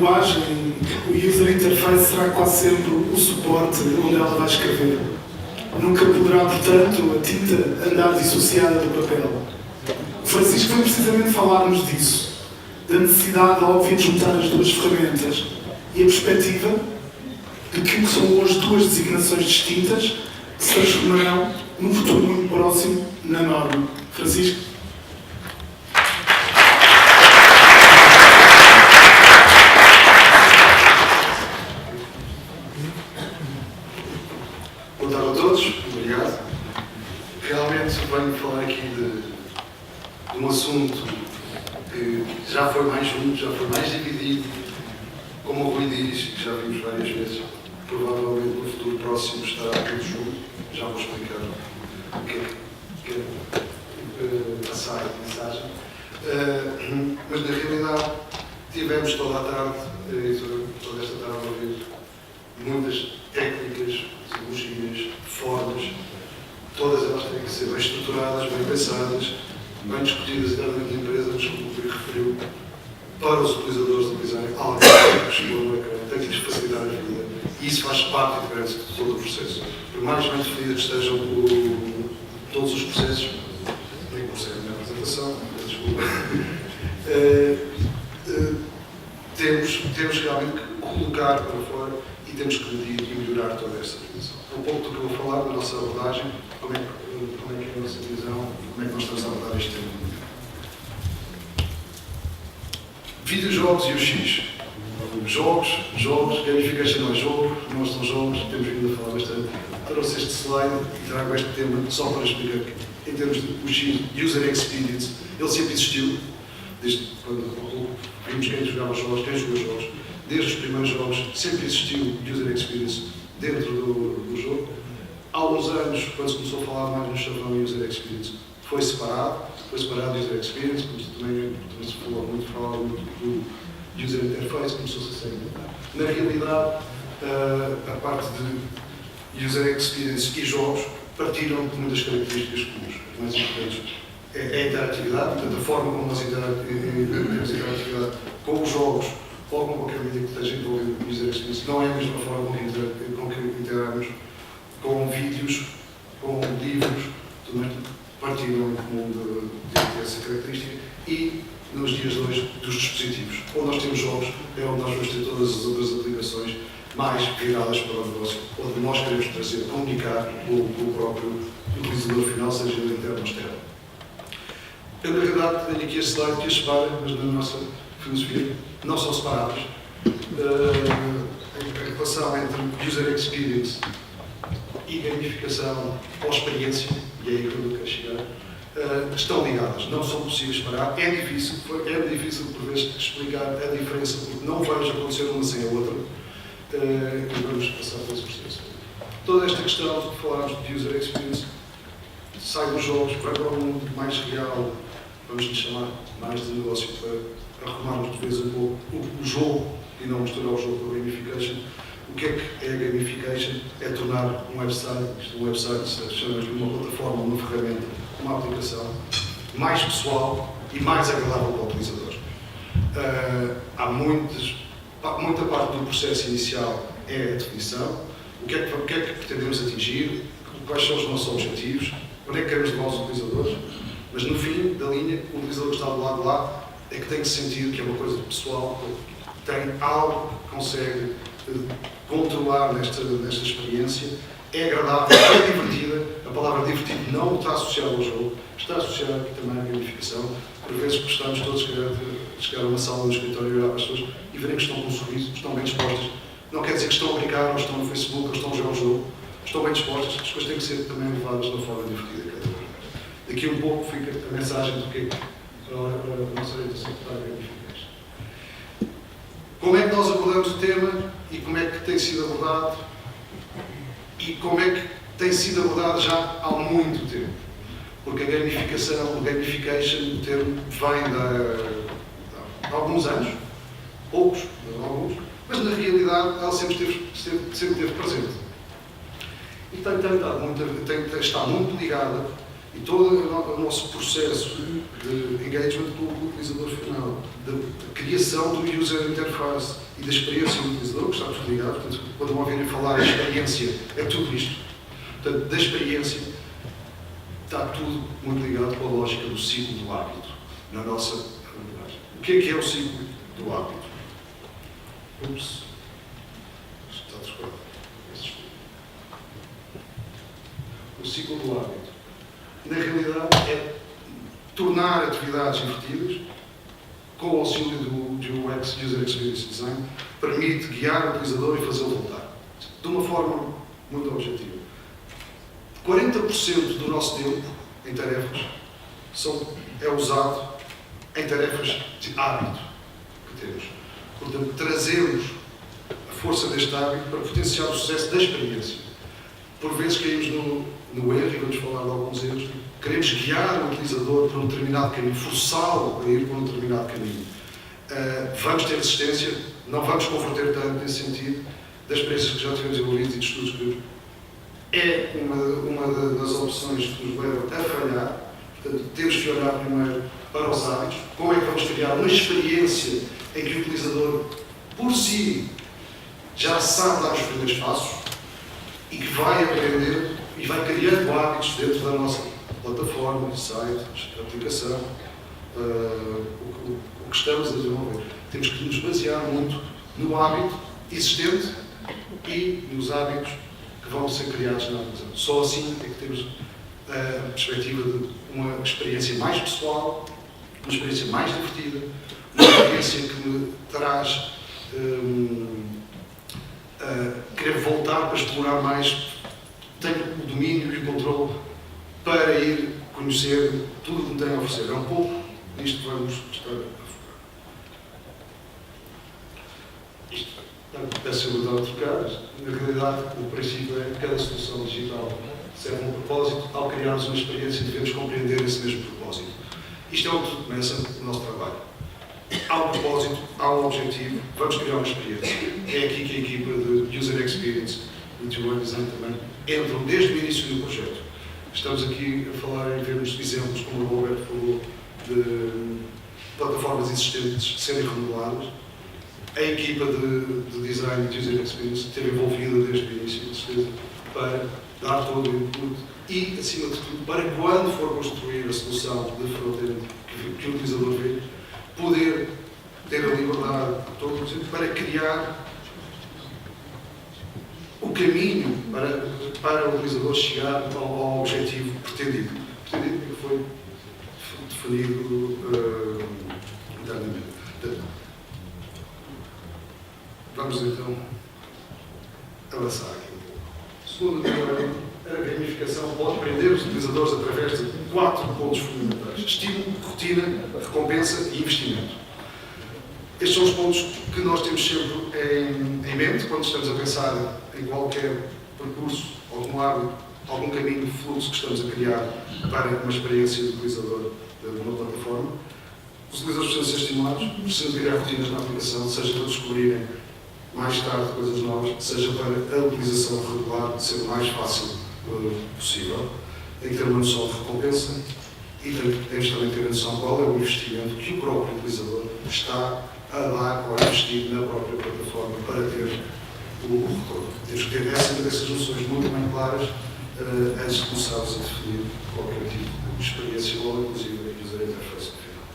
linguagem, o user interface será quase sempre o suporte onde ela vai escrever. Nunca poderá, portanto, a tinta andar dissociada do papel. O Francisco foi precisamente falar-nos disso, da necessidade óbvia de juntar as duas ferramentas e a perspectiva de que são hoje duas designações distintas que se transformarão num futuro muito próximo na norma. Francisco? Boa tarde a todos, obrigado. Realmente venho falar aqui de um assunto que já foi mais junto, já foi mais dividido, como o Rui diz, que já vimos várias vezes. Provavelmente no futuro próximo estará tudo junto. Já vou explicar o que é passar a mensagem. Mas na realidade tivemos toda a tarde, toda esta tarde a ouvir muitas técnicas, tecnologias, formas, todas elas têm que ser bem estruturadas, bem pensadas, bem discutidas internamente na empresa, mas como o Rui referiu, para os utilizadores utilizarem algo que expor no ecrã, tem que lhes facilitar a vida. E isso faz parte integrante de todo o processo. Por mais bem definidos estejam todos os processos, nem procedem na apresentação, desculpa, temos realmente que colocar para fora e temos que medir e melhorar toda esta situação. Um pouco do que eu vou falar da nossa abordagem, como é que é a nossa visão, como é que nós estamos a abordar este tema. Videojogos e o X. Jogos, gamification não é jogo, não são jogos, temos vindo a falar bastante. Trouxe este slide e trago este tema só para explicar que, em termos de o X, User Experience, ele sempre existiu, desde quando vimos quem jogava jogos, quem jogou jogos, desde os primeiros jogos, sempre existiu User Experience dentro do jogo. Há alguns anos, quando se começou a falar mais no chavão User Experience, foi separado do User Experience, como também se falou muito do User Interface, começou-se a sair. Na realidade, a parte de User Experience e jogos partilham de muitas características comuns. As mais importantes é a interatividade, portanto, a forma como nós temos interatividade com os jogos ou com qualquer mídia que esteja envolvido no User Experience, não é a mesma forma com que interagimos com vídeos, com livros, tudo partilham em comum dessa característica e nos dias de hoje dos dispositivos. Onde nós temos jogos é onde nós vamos ter todas as outras aplicações mais viradas para o negócio, onde nós queremos trazer, comunicar com o próprio utilizador final, seja ele interno ou externo. Eu, na realidade, tenho aqui este slide que as separa, mas na nossa filosofia não são separados. A relação entre User Experience e gamificação ou experiência, e é aí que eu quero chegar, estão ligadas, não são possíveis separar. É difícil por vezes explicar a diferença, porque não vejo acontecer uma sem a outra, e vamos passar por esse processo. Toda esta questão que falámos de User Experience sai dos jogos para um mundo mais real, vamos lhe chamar mais de negócio, para arrumarmos de vez um pouco o jogo e não misturar o jogo com a gamification. O que é a gamification? É tornar um website, chamamos-lhe uma plataforma, uma ferramenta, uma aplicação mais pessoal e mais agradável para o utilizador. Há muita parte do processo inicial é a definição, o que é que pretendemos atingir, quais são os nossos objetivos, onde é que queremos levar os utilizadores, mas no fim da linha, o utilizador que está do lado de lá é que tem que sentir que é uma coisa pessoal, tem algo que consegue controlar nesta experiência, é agradável, é divertida. A palavra divertido não está associada ao jogo, está associada também à gamificação. Por vezes gostamos todos de chegar a uma sala no escritório e olhar para as pessoas e verem que estão com um sorriso, estão bem dispostas. Não quer dizer que estão a brincar, ou estão no Facebook, ou estão a jogar o jogo. Estão bem dispostas, as coisas têm que ser também levadas de uma forma divertida cada vez. Daqui um pouco fica a mensagem do que é a nossa orientação para a gamificação. Como é que nós abordamos o tema e como é que tem sido abordado e como é que tem sido abordado já há muito tempo. Porque a gamificação, o gamification, o termo vem de alguns anos, poucos, mas na realidade ela sempre esteve presente. E está muito ligada E todo o nosso processo de engagement com o utilizador final, da criação do user interface e da experiência do utilizador, que está tudo ligado. Portanto, quando me ouvirem falar de experiência, é tudo isto. Portanto, da experiência está tudo muito ligado com a lógica do ciclo do hábito na nossa abordagem. O que é o ciclo do hábito? Ups. Está trocado. O ciclo do hábito, na realidade, é tornar atividades invertidas, com o auxílio do UX, User Experience Design, permite guiar o utilizador e fazê-lo voltar. De uma forma muito objetiva. 40% do nosso tempo em tarefas é usado em tarefas de hábito que temos. Portanto, trazemos a força deste hábito para potenciar o sucesso da experiência. Por vezes caímos no erro, e vamos falar de alguns erros. Queremos guiar o utilizador para um determinado caminho, forçá-lo a ir para um determinado caminho. Vamos ter resistência, não vamos converter tanto nesse sentido, das experiências que já tivemos envolvidos e de estudos que temos. É uma das opções que nos leva a falhar. Portanto, temos que olhar primeiro para os hábitos. Como é que vamos criar uma experiência em que o utilizador, por si, já sabe dar os primeiros passos e que vai aprender e vai criando hábitos dentro da nossa plataforma, site, aplicação, o que estamos a desenvolver. Temos que nos basear muito no hábito existente e nos hábitos que vão ser criados na aplicação. Só assim é que temos a perspectiva de uma experiência mais pessoal, uma experiência mais divertida, uma experiência que me traz querer voltar para explorar mais, tenho o domínio e o controle para ir conhecer tudo o que me tem a oferecer. É um pouco nisto que vamos estar a focar. Isto deve ser verdade a trocar, mas na realidade o princípio é que cada solução digital serve um propósito. Ao criarmos uma experiência, devemos compreender esse mesmo propósito. Isto é onde começa o nosso trabalho. Há um propósito, há um objetivo, vamos criar uma experiência. É aqui que a equipa de User Experience e de UI Design também entram desde o início do projeto. Estamos aqui a falar em termos de exemplos, como o Roberto falou, de plataformas existentes serem remodeladas. A equipa de Design e de User Experience esteve envolvida desde o início, de certeza, para dar todo o input e, acima de tudo, para quando for construir a solução de front-end que o utilizador vê, poder ter a liberdade para criar o caminho para o utilizador chegar ao objetivo pretendido. Pretendido que foi definido internamente. Vamos então avançar aqui um pouco. O segundo tema é a gamificação pode prender os utilizadores através de 4 pontos fundamentais: estímulo, rotina, recompensa e investimento. Estes são os pontos que nós temos sempre em mente quando estamos a pensar em qualquer percurso, algum hábito, algum caminho de fluxo que estamos a criar para uma experiência de utilizador de uma plataforma. Os utilizadores precisam ser estimulados, precisam criar rotinas na aplicação, seja para descobrirem mais tarde coisas novas, seja para a utilização regular ser o mais fácil possível. Tem que ter uma noção de recompensa e temos também que ter a noção de qual é o investimento que o próprio utilizador está a dar ou a investir na própria plataforma para ter o retorno. Temos que ter essas noções muito bem claras antes de começarmos a definir qualquer tipo de experiência ou inclusive a user interface final.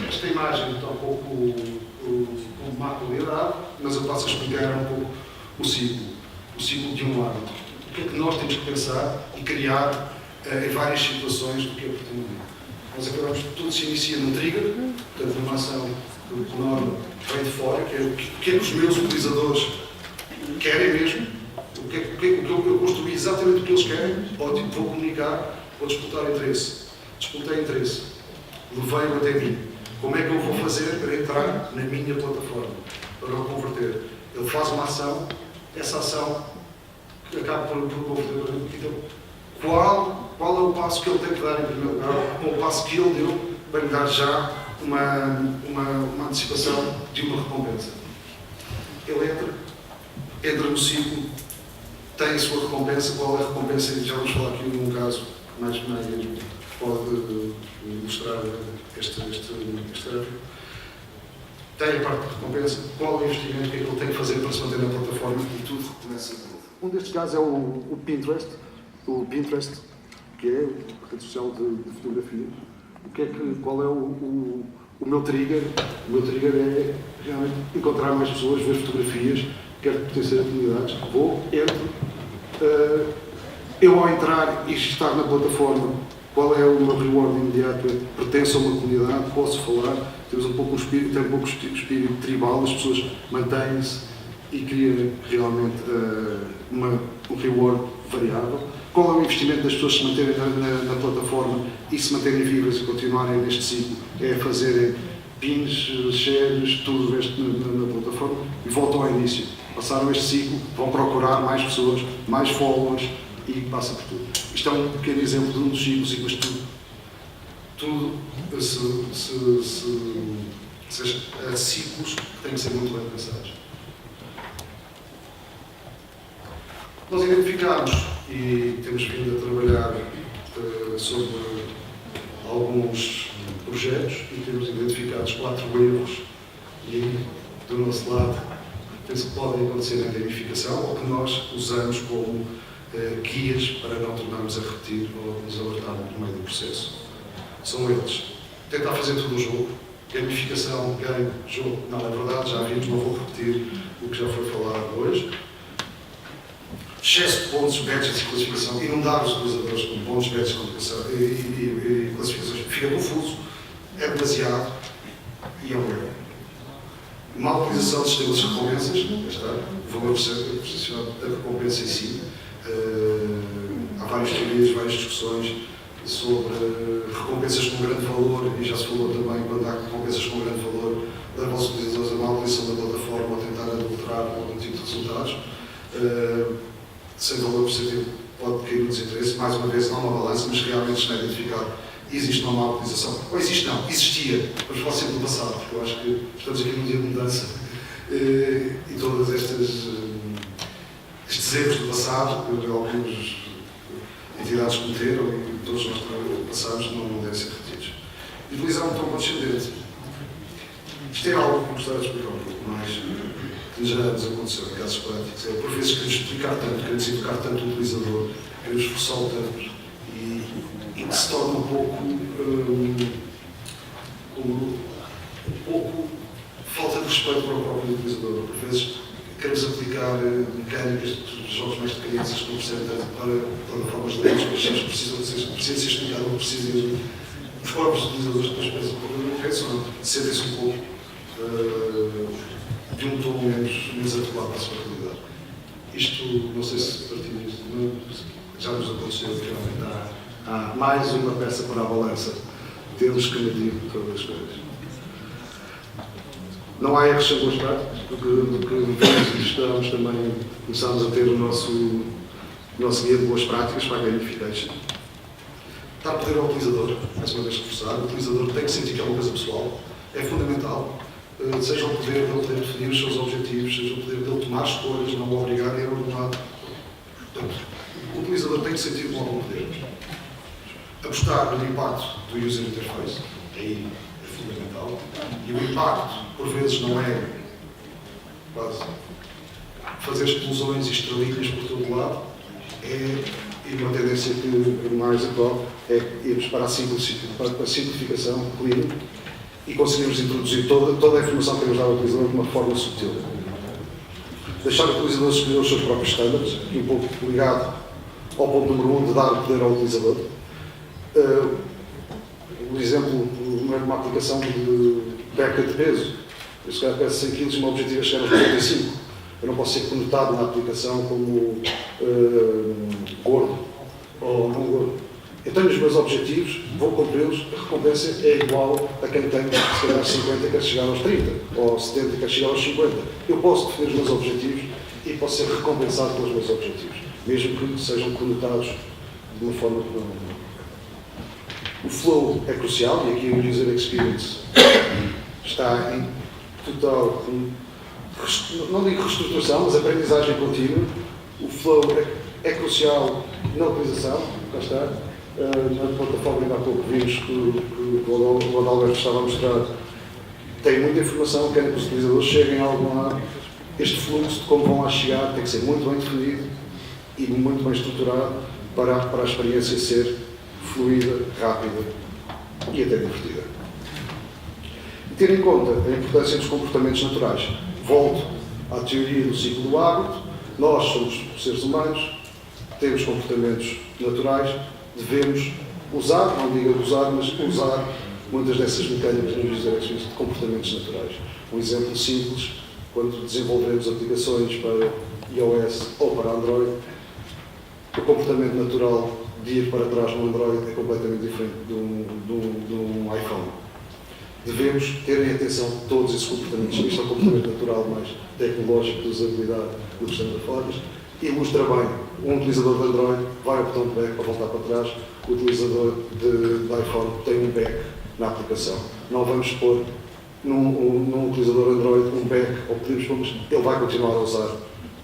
Esta imagem está um pouco como mapa realidade, mas eu passo a explicar um pouco o ciclo de um hábito. O que é que nós temos que pensar e criar em várias situações do que é pretendido. Nós acabamos, tudo se inicia num trigger, portanto, uma ação que norma vem de fora, que é o que é que os meus utilizadores querem mesmo, o que eu construí exatamente o que eles querem, vou comunicar, vou disputar interesse. Disputei interesse, levei-o até mim. Como é que eu vou fazer para entrar na minha plataforma, para o converter? Ele faz uma ação, essa ação que acaba por converter para mim. Então, qual é o passo que ele tem que dar em primeiro lugar? Qual é o passo que ele deu para lhe dar já uma antecipação de uma recompensa? Ele entra no ciclo tem a sua recompensa. Qual é a recompensa? Já vamos falar aqui num caso mais pode ilustrar este gráfico. Tem a parte de recompensa, qual é o investimento que ele tem que fazer para se manter na plataforma e tudo recomeça de novo. Um destes casos é o Pinterest, que é a rede social de fotografia. Qual é o meu trigger? O meu trigger é realmente encontrar mais pessoas, ver fotografias, quero potenciar atividades, entro. Eu ao entrar e estar na plataforma, qual é o meu reward imediato? Pertenço a uma comunidade, posso falar, temos um pouco espírito tribal, as pessoas mantêm-se e criam realmente um reward variável. Qual é o investimento das pessoas se manterem na plataforma e se manterem vivas e continuarem neste ciclo? É fazerem pins, shares, tudo o resto na plataforma e voltam ao início. Passaram este ciclo, vão procurar mais pessoas, mais followers e passa por tudo. Isto é um pequeno exemplo de um dos ciclos, mas tudo ciclos que têm que ser muito bem pensados. Nós identificámos e temos vindo a trabalhar sobre alguns projetos e temos identificado 4 erros e, do nosso lado, penso que podem acontecer na gamificação ou que nós usamos como guias para não tornarmos a repetir ou nos alertarmos no meio do processo. São eles. Tentar fazer tudo o jogo. Gamificação, game, jogo. Não é verdade, já vimos, não vou repetir o que já foi falado hoje. Excesso de pontos, badges e classificação. Inundar os utilizadores com pontos, badges e classificações. Fica confuso. É demasiado. E é um erro. Má utilização de sistemas de recompensas. O valor percepcionado da recompensa em si. Há várias teorias, várias discussões sobre recompensas com grande valor, e já se falou também quando há recompensas com grande valor, levam os utilizadores a má utilização da plataforma ou tentar adulterar algum tipo de resultados. Sem valor perceptivo pode cair no desinteresse. Mais uma vez, não uma balança, mas realmente está identificado. Existe uma má utilização. Ou existe não, existia. Vamos falar sempre do passado, porque eu acho que estamos aqui num dia de mudança. E todas estes erros do passado, que algumas entidades cometeram e todos nós passamos, não devem ser repetidos. Utilizar um tom condescendente. Isto é algo que gostaria de explicar um pouco mais, que já nos aconteceu em casos práticos. Por vezes queremos explicar tanto, queremos educar tanto o utilizador, queremos forçá-lo tanto e que se torna um pouco falta de respeito para o próprio utilizador. Por vezes queremos aplicar mecânicas de jogos mais de crianças que não percebem tanto para plataformas de lentes, que achamos que precisa ser explicado, não precisa. Os próprios utilizadores depois pensam, sentem-se um pouco de um tom menos adequado para a sua realidade. Isto, não sei se partilho disto, já nos aconteceu que realmente há mais uma peça para a balança. Temos que medir todas as coisas. Não há erros sem boas práticas, porque estamos também, começámos a ter o nosso guia de boas práticas para a gamification. Dar poder ao utilizador, mais uma vez reforçar, o utilizador tem que sentir que é uma coisa pessoal, é fundamental, seja o poder dele poder definir os seus objetivos, seja o poder dele tomar escolhas, não o obrigar nem ordenar. Portanto, o utilizador tem que sentir com algum poder. Apostar no impacto do user interface, aí é fundamental, e o impacto, por vezes, não é quase fazer explosões e estrelinhas por todo lado, e uma tendência que mais atual é irmos para a simplificação clínica e conseguirmos introduzir toda a informação que temos dado ao utilizador de uma forma sutil. Deixar o utilizador escolher os seus próprios standards, e um pouco ligado ao ponto número 1 de dar o poder ao utilizador. Por exemplo, uma aplicação de perca de peso. Eu se calhar peço 100 kg e o meu objetivo é chegar aos 45. Eu não posso ser conotado na aplicação como gordo ou não gordo. Eu tenho os meus objetivos, vou cumpri-los, a recompensa é igual a quem tem, se calhar, 50 e quer chegar aos 30, ou 70 e quer chegar aos 50. Eu posso definir os meus objetivos e posso ser recompensado pelos meus objetivos, mesmo que sejam conotados de uma forma que não. O flow é crucial, e aqui o User Experience está em total, não digo reestruturação, mas aprendizagem contínua, O flow é crucial na utilização, cá está. Na plataforma ainda há pouco vimos que o Adalberto estava a mostrar, tem muita informação, querem que os utilizadores cheguem a algum lado. Este fluxo de como vão lá chegar tem que ser muito bem definido e muito bem estruturado para a experiência ser fluida, rápida e até divertida. E ter em conta a importância dos comportamentos naturais. Volto à teoria do ciclo do hábito. Nós somos seres humanos, temos comportamentos naturais, devemos usar, não digo abusar, mas usar muitas dessas mecânicas nos user experience de comportamentos naturais. Um exemplo simples, quando desenvolvemos aplicações para iOS ou para Android, o comportamento natural de ir para trás no Android é completamente diferente de um iPhone. Devemos ter em atenção todos esses comportamentos. Isto é um comportamento natural mais tecnológico de usabilidade do que estamos a falar, mas ilustra bem. Um utilizador de Android vai ao botão de back para voltar para trás, o utilizador de iPhone tem um back na aplicação. Não vamos pôr num utilizador Android um back, ou podemos pôr, mas ele vai continuar a usar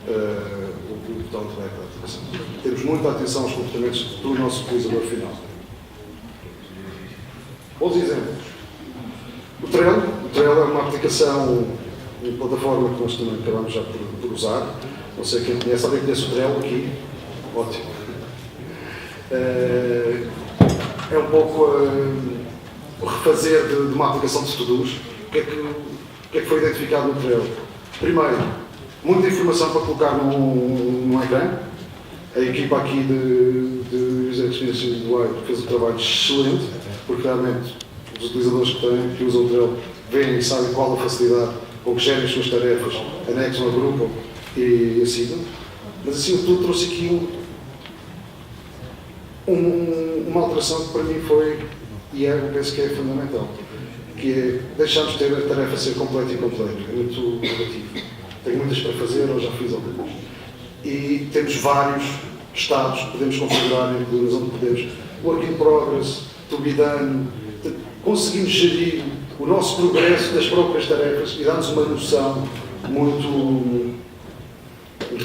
o botão de back da aplicação. Temos muita atenção aos comportamentos do nosso utilizador final. Bons exemplos. O Trello é uma aplicação, uma plataforma que nós também acabamos já por usar. Não sei quem conhece, alguém conhece o Trello aqui? Ótimo. É um pouco o refazer de uma aplicação de to-dos. O que é que foi identificado no Trello? Primeiro, muita informação para colocar no ecrã. A equipa aqui de User Experience do UI fez um trabalho excelente, porque realmente os utilizadores que usam o Trello veem e sabem qual a facilidade com que gerem as suas tarefas, anexam a grupo e assinam. Mas assim de tudo trouxe aqui uma alteração que para mim foi, e eu penso que é fundamental, que é deixarmos de ter a tarefa ser completa e completa. É muito relativo. Tenho muitas para fazer, ou já fiz algumas. E temos vários estados que podemos configurar, incluídos onde podemos. Work in progress, to be done. Conseguimos gerir o nosso progresso das próprias tarefas e dar-nos uma noção muito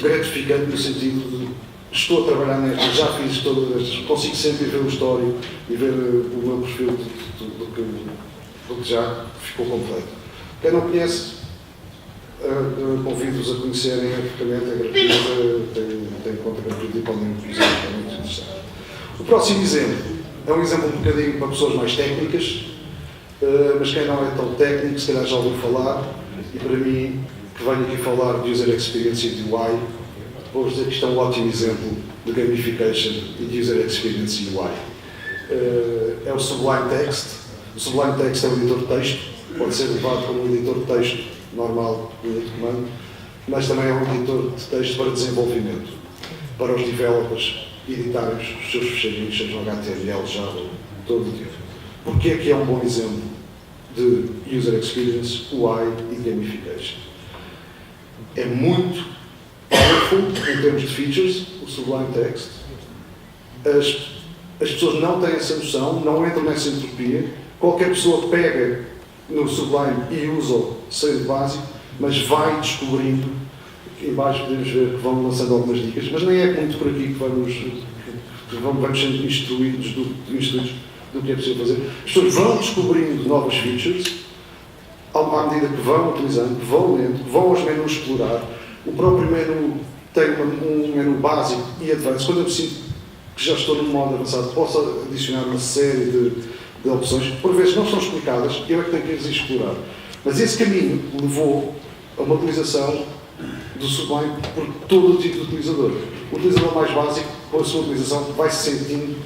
gratificante no sentido de estou a trabalhar nestas, já fiz todas estas, consigo sempre ver o histórico e ver o meu perfil do que já ficou completo. Quem não conhece, convido-vos a conhecerem a ferramenta, é gratuita, tem conta gratuita e podem utilizar, é muito interessante. O próximo exemplo é um exemplo um bocadinho para pessoas mais técnicas, mas quem não é tão técnico, se calhar já ouviu falar, e para mim, que venho aqui falar de User Experience e de UI, vou dizer que isto é um ótimo exemplo de gamification e de User Experience e UI. É o Sublime Text. O Sublime Text é um editor de texto, pode ser levado como um editor de texto normal, de comando, mas também é um editor de texto para desenvolvimento, para os developers editarem os seus fecheirinhos, seja HTML, Java, todo o tipo. Porquê é que é um bom exemplo de User Experience, UI e Gamification? É muito powerful em termos de features, o Sublime Text. As pessoas não têm essa noção, não entram nessa entropia. Qualquer pessoa que pega no Sublime e usa sem básico, mas vai descobrindo. Aqui embaixo podemos ver que vão lançando algumas dicas, mas nem é muito por aqui que vamos sendo instruídos do que é possível fazer. As pessoas vão descobrindo novas features, à medida que vão utilizando, que vão lendo, que vão aos menus explorar. O próprio menu tem um menu básico e advanced. Quando eu me sinto que já estou num modo avançado, posso adicionar uma série de opções, que por vezes não são explicadas, eu é que tenho que as explorar. Mas esse caminho levou a uma utilização do Sublime por todo o tipo de utilizador. O utilizador mais básico, com a sua utilização, vai se sentindo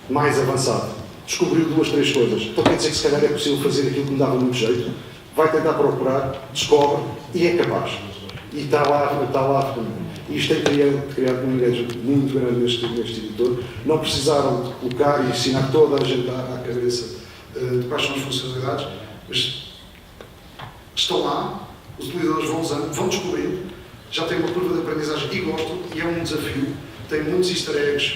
mais avançado. Descobriu 2, 3 coisas. Então quer dizer que se calhar é possível fazer aquilo que me dava muito jeito. Vai tentar procurar, descobre e é capaz. E está lá. E isto tem criado um engagement muito grande neste editor. Não precisaram de colocar e ensinar toda a gente à cabeça de quais são as funcionalidades, mas estão lá, os utilizadores vão usando, vão descobrindo, já têm uma curva de aprendizagem e gostam, e é um desafio. Tem muitos easter eggs,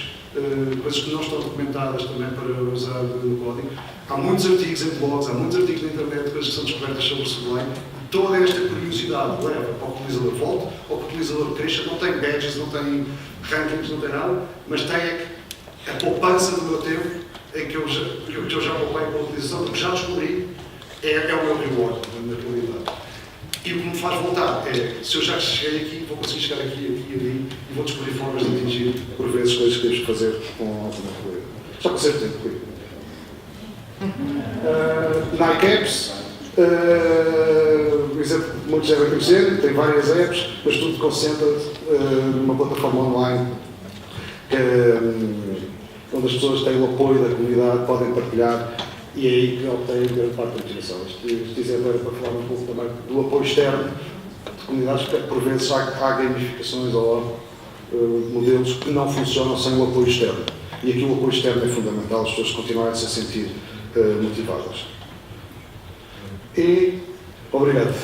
coisas que não estão documentadas também para usar no código. Há muitos artigos em blogs, há muitos artigos na internet, coisas que são descobertas sobre o Sublime. Toda esta curiosidade leva ao utilizador volte ou que o utilizador cresça. Não tem badges, não tem rankings, não tem nada, mas tem a poupança do meu tempo em que eu já poupei pela utilização, porque já descobri, é o meu reward, na realidade. E o que me faz voltar é, se eu já cheguei aqui, vou conseguir chegar aqui e ali, e vou descobrir formas de atingir, por vezes, coisas que temos que fazer com alguma coisa. Já passei o tempo comigo. Nike Apps, por exemplo, muitos devem conhecer, tem várias apps, mas tudo concentra-se numa plataforma online onde as pessoas têm o apoio da comunidade, podem partilhar, e é aí que obtém grande parte da motivação. Este exemplo era para falar um pouco também do apoio externo de comunidades, porque por vezes há gamificações ou modelos que não funcionam sem o apoio externo. E aqui o apoio externo é fundamental, as pessoas continuarem a se sentir motivadas. E obrigado.